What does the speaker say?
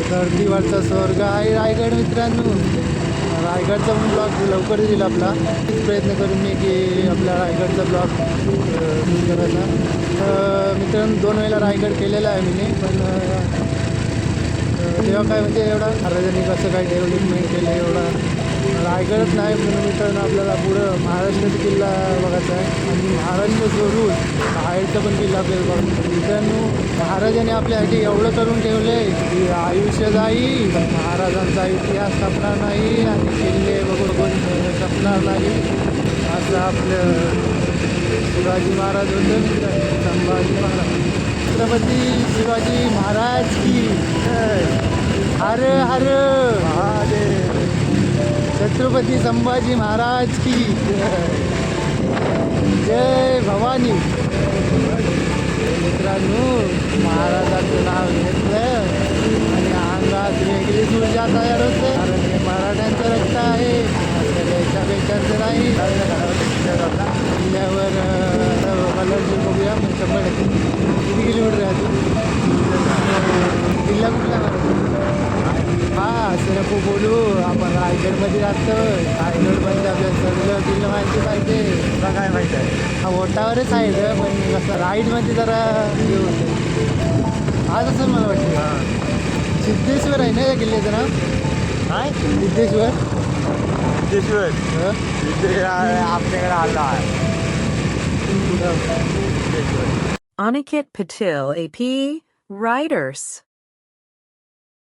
धर्तीवरचा स्वर्ग आहे रायगड मित्रांनो. रायगडचा पण ब्लॉग लवकर येईल आपला. प्रयत्न करून मी की आपला रायगडचा ब्लॉग करायचा. मित्रांनो 2 वेळेला रायगड केलेला आहे मी, पण तेव्हा काय म्हणजे एवढा महाराजांनी कसं काय डेव्हलपमेंट केलं एवढा रायगडच नाही. पण मित्रांनो आपल्याला पुढं महाराष्ट्राचा किल्ला बघायचा आहे आणि महाराष्ट्र सोडून बाहेरचा पण किल्ला आपल्याला बघायचा. मित्रांनो महाराजांनी आपल्यासाठी एवढं करून ठेवलं आहे की आयुष्य जाईल महाराजांचा इतिहास संपणार नाही आणि किल्ले बघून कोण संपणार नाही. असं आपलं शिवाजी महाराज होतं मित्रांनो. संभाजी महाराज छत्रपती शिवाजी महाराज की हर हर महादेव. छत्रपती संभाजी महाराज की जय भवानी. मित्रांनो महाराजांचं नाव घेतलं आणि अंगात वेगळीच ऊर्जा तयार होते, कारण हे मराठ्यांचं रक्त आहे. आपल्या देशाचं नाही. किल्ल्यावर कलरफुल बघूया. 100% किती किलोमीटर आहे किल्ला कुठला हा असं नको बोलू. आपण रायगडमध्ये राहतो. रायगडमध्ये आपल्या सगळं किल्ला माहिती पाहिजे. तुला काय माहिती आहे? हा ओटावरच आहे ग, पण कसं राईडमध्ये जरा हे होतं. आज असं मला वाटतं सिद्धेश्वर आहे ना या किल्ल्याचं नाव. काय सिद्धेश्वर? सिद्धेश्वर आपल्याकडे आला आहे. Aniket Patil, AP, Writers.